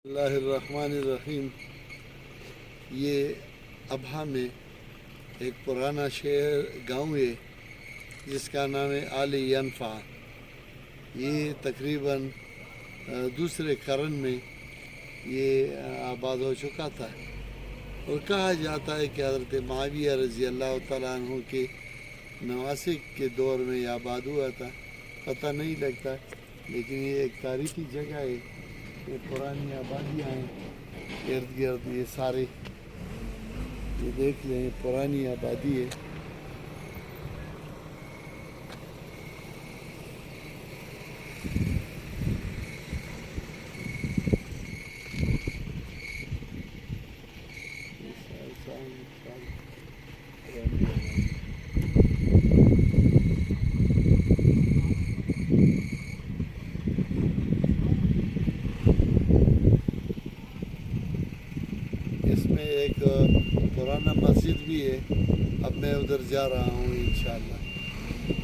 اللہ الرحمن الرحیم۔ یہ ابہا میں ایک پرانا گاؤں ہے جس کا نام ہے آل ینفع۔ یہ تقریباً دوسرے قرن میں یہ آباد ہو چکا تھا، اور کہا جاتا ہے کہ حضرت معاویہ رضی اللہ تعالیٰ عنہ کے نواسق کے دور میں یہ آباد ہوا تھا، پتہ نہیں لگتا، لیکن یہ ایک تاریخی جگہ ہے۔ یہ پرانی آبادیاں ہیں ارد گرد، یہ سارے یہ دیکھ لیں پرانی آبادی ہے۔ اس میں ایک پرانا مسجد بھی ہے، اب میں ادھر جا رہا ہوں انشاءاللہ۔